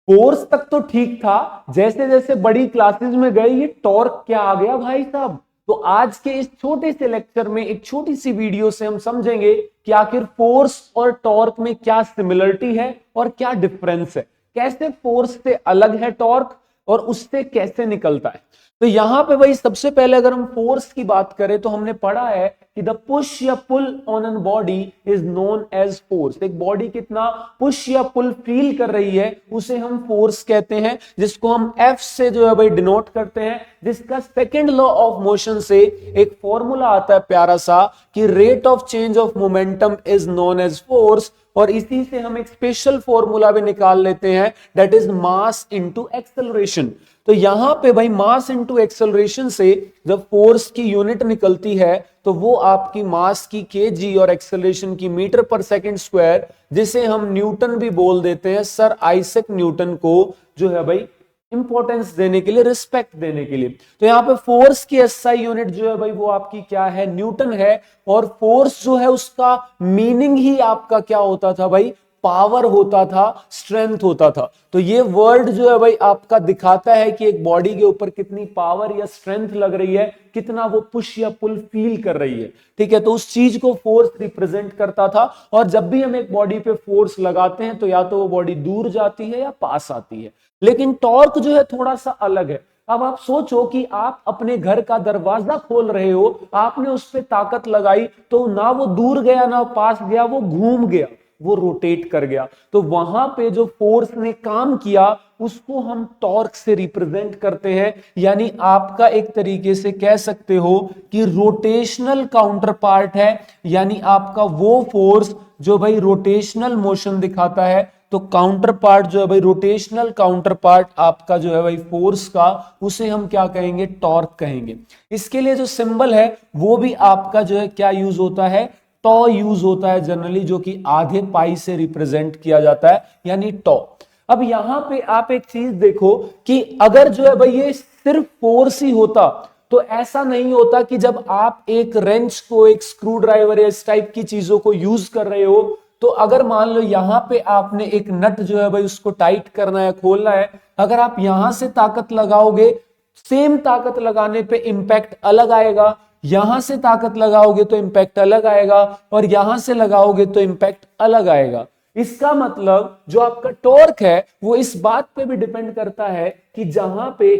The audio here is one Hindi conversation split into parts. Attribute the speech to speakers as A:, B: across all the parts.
A: फोर्स तक तो ठीक था, जैसे जैसे बड़ी क्लासेस में गए ये टॉर्क क्या आ गया भाई साहब। तो आज के इस छोटे से लेक्चर में एक छोटी सी वीडियो से हम समझेंगे कि आखिर फोर्स और टॉर्क में क्या सिमिलरिटी है और क्या डिफरेंस है, कैसे फोर्स से अलग है टॉर्क और उससे कैसे निकलता है। तो यहां पे भाई सबसे पहले अगर हम फोर्स की बात करें तो हमने पढ़ा है कि द पुश या pull on an body is known as force. एक बॉडी कितना पुश या पुल फील कर रही है उसे हम फोर्स कहते हैं, जिसको हम एफ से जो है भाई डिनोट करते हैं, जिसका सेकेंड लॉ ऑफ मोशन से एक फॉर्मूला आता है प्यारा सा कि rate of change of momentum is known as force. और इसी से हम एक स्पेशल फॉर्मूला भी निकाल लेते हैं, that is mass into acceleration. तो यहां पे भाई मास इनटू एक्सेलरेशन से जब फोर्स की यूनिट निकलती है तो वो आपकी मास की केजी और एक्सेलरेशन की मीटर पर सेकंड स्क्वायर, जिसे हम न्यूटन भी बोल देते हैं, सर आइजैक न्यूटन को जो है भाई इंपॉर्टेंस देने के लिए, रिस्पेक्ट देने के लिए। तो यहाँ पे फोर्स की एसआई यूनिट जो है भाई वो आपकी क्या है, न्यूटन है। और फोर्स जो है उसका मीनिंग ही आपका क्या होता था भाई, पावर होता था, स्ट्रेंथ होता था। तो ये वर्ड जो है भाई आपका दिखाता है कि एक बॉडी के ऊपर कितनी पावर या स्ट्रेंथ लग रही है, कितना वो पुश या पुल फील कर रही है। ठीक है, तो उस चीज को फोर्स रिप्रेजेंट करता था। और जब भी हम एक बॉडी पे फोर्स लगाते हैं तो या तो वो बॉडी दूर जाती है या पास आती है। लेकिन टॉर्क जो है थोड़ा सा अलग है। अब आप सोचो कि आप अपने घर का दरवाजा खोल रहे हो, आपने उस पर ताकत लगाई तो ना वो दूर गया ना पास गया, वो घूम गया, वो रोटेट कर गया। तो वहां पे जो फोर्स ने काम किया उसको हम टॉर्क से रिप्रेजेंट करते हैं। यानी आपका एक तरीके से कह सकते हो कि रोटेशनल काउंटर पार्ट है, यानी आपका वो फोर्स जो भाई रोटेशनल मोशन दिखाता है। तो काउंटर पार्ट जो है भाई रोटेशनल काउंटर पार्ट आपका जो है भाई फोर्स का, उसे हम क्या कहेंगे, टॉर्क कहेंगे। इसके लिए जो सिंबल है वो भी आपका जो है क्या यूज होता है, टॉ यूज होता है जनरली, जो कि आधे पाई से रिप्रेजेंट किया जाता है, यानी टॉ। अब यहां पे आप एक चीज देखो कि अगर जो है भाई ये सिर्फ फोर्स ही होता तो ऐसा नहीं होता कि जब आप एक रेंच को, एक स्क्रू ड्राइवर या इस टाइप की चीजों को यूज कर रहे हो, तो अगर मान लो यहां पे आपने एक नट जो है भाई उसको टाइट करना है, खोलना है, अगर आप यहां से ताकत लगाओगे, सेम ताकत लगाने पे इंपैक्ट अलग आएगा, यहां से ताकत लगाओगे तो इंपैक्ट अलग आएगा, और यहां से लगाओगे तो इंपैक्ट अलग आएगा। इसका मतलब जो आपका टॉर्क है वो इस बात पे भी डिपेंड करता है कि जहां पे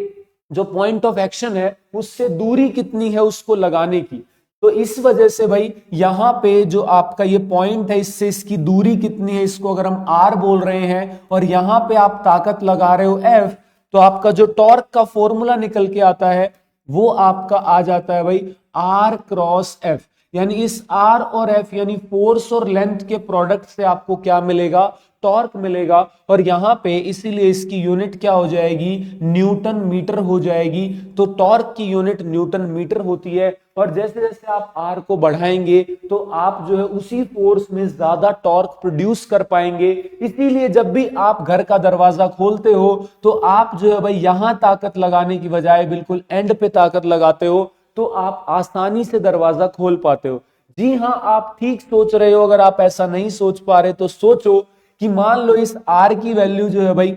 A: जो पॉइंट ऑफ एक्शन है उससे दूरी कितनी है उसको लगाने की। तो इस वजह से भाई यहां पे जो आपका ये पॉइंट है इससे इसकी दूरी कितनी है, इसको अगर हम आर बोल रहे हैं, और यहां पे आप ताकत लगा रहे हो एफ, तो आपका जो टॉर्क का फॉर्मूला निकल के आता है वो आपका आ जाता है भाई आर क्रॉस एफ। यानी इस आर और एफ यानी फोर्स और लेंथ के प्रोडक्ट से आपको क्या मिलेगा, टॉर्क मिलेगा। और यहां पे इसीलिए इसकी यूनिट क्या हो जाएगी, न्यूटन मीटर हो जाएगी। तो टॉर्क की यूनिट न्यूटन मीटर होती है। और जैसे जैसे आप आर को बढ़ाएंगे तो आप जो है उसी फोर्स में ज्यादा टॉर्क प्रोड्यूस कर पाएंगे। इसीलिए जब भी आप घर का दरवाजा खोलते हो तो आप जो है भाई यहां ताकत लगाने की बजाय बिल्कुल एंड पे ताकत लगाते हो, तो आप आसानी से दरवाजा खोल पाते हो। जी हां, आप ठीक सोच रहे हो। अगर आप ऐसा नहीं सोच पा रहे तो सोचो कि मान लो इस आर की वैल्यू जो है भाई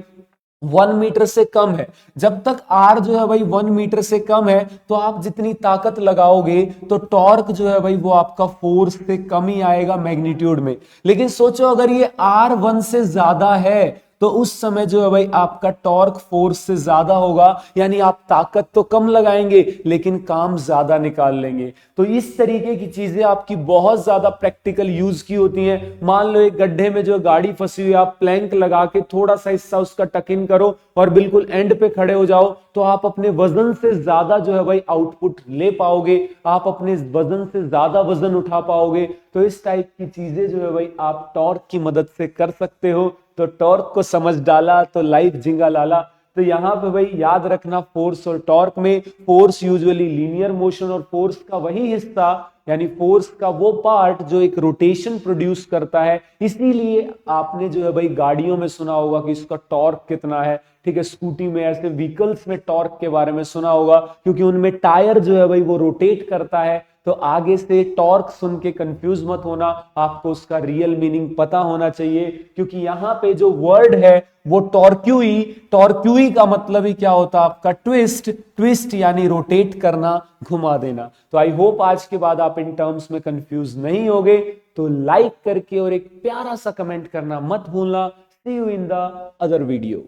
A: 1 मीटर से कम है। जब तक आर जो है भाई 1 मीटर से कम है तो आप जितनी ताकत लगाओगे तो टॉर्क जो है भाई वो आपका फोर्स से कम ही आएगा मैग्नीट्यूड में। लेकिन सोचो अगर ये आर 1 से ज्यादा है तो उस समय जो है भाई आपका टॉर्क फोर्स से ज्यादा होगा, यानी आप ताकत तो कम लगाएंगे लेकिन काम ज्यादा निकाल लेंगे। तो इस तरीके की चीजें आपकी बहुत ज्यादा प्रैक्टिकल यूज की होती हैं। मान लो एक गड्ढे में जो गाड़ी फंसी हुई, आप प्लैंक लगा के थोड़ा सा हिस्सा उसका टक इन करो और बिल्कुल एंड पे खड़े हो जाओ, तो आप अपने वजन से ज्यादा जो है भाई आउटपुट ले पाओगे, आप अपने वजन से ज्यादा वजन उठा पाओगे। तो इस टाइप की चीजें जो है भाई आप टॉर्क की मदद से कर सकते हो। तो टॉर्क को समझ डाला तो लाइफ जिंगा लाला। तो यहां पे भाई याद रखना, फोर्स और टॉर्क में फोर्स यूजुअली लीनियर मोशन और फोर्स का वही हिस्सा यानी फोर्स का वो पार्ट जो एक रोटेशन प्रोड्यूस करता है। इसीलिए आपने जो है भाई गाड़ियों में सुना होगा कि इसका टॉर्क कितना है। ठीक है, स्कूटी में, ऐसे व्हीकल्स में टॉर्क के बारे में सुना होगा क्योंकि उनमें टायर जो है भाई वो रोटेट करता है। तो आगे से टॉर्क सुन के कंफ्यूज मत होना, आपको उसका रियल मीनिंग पता होना चाहिए, क्योंकि यहां पे जो वर्ड है वो टॉर्क्यूई, टॉर्क्यूई का मतलब ही क्या होता है आपका ट्विस्ट, ट्विस्ट यानी रोटेट करना, घुमा देना। तो आई होप आज के बाद आप इन टर्म्स में कंफ्यूज नहीं होगे। तो लाइक करके और एक प्यारा सा कमेंट करना मत भूलना। See you in the other video.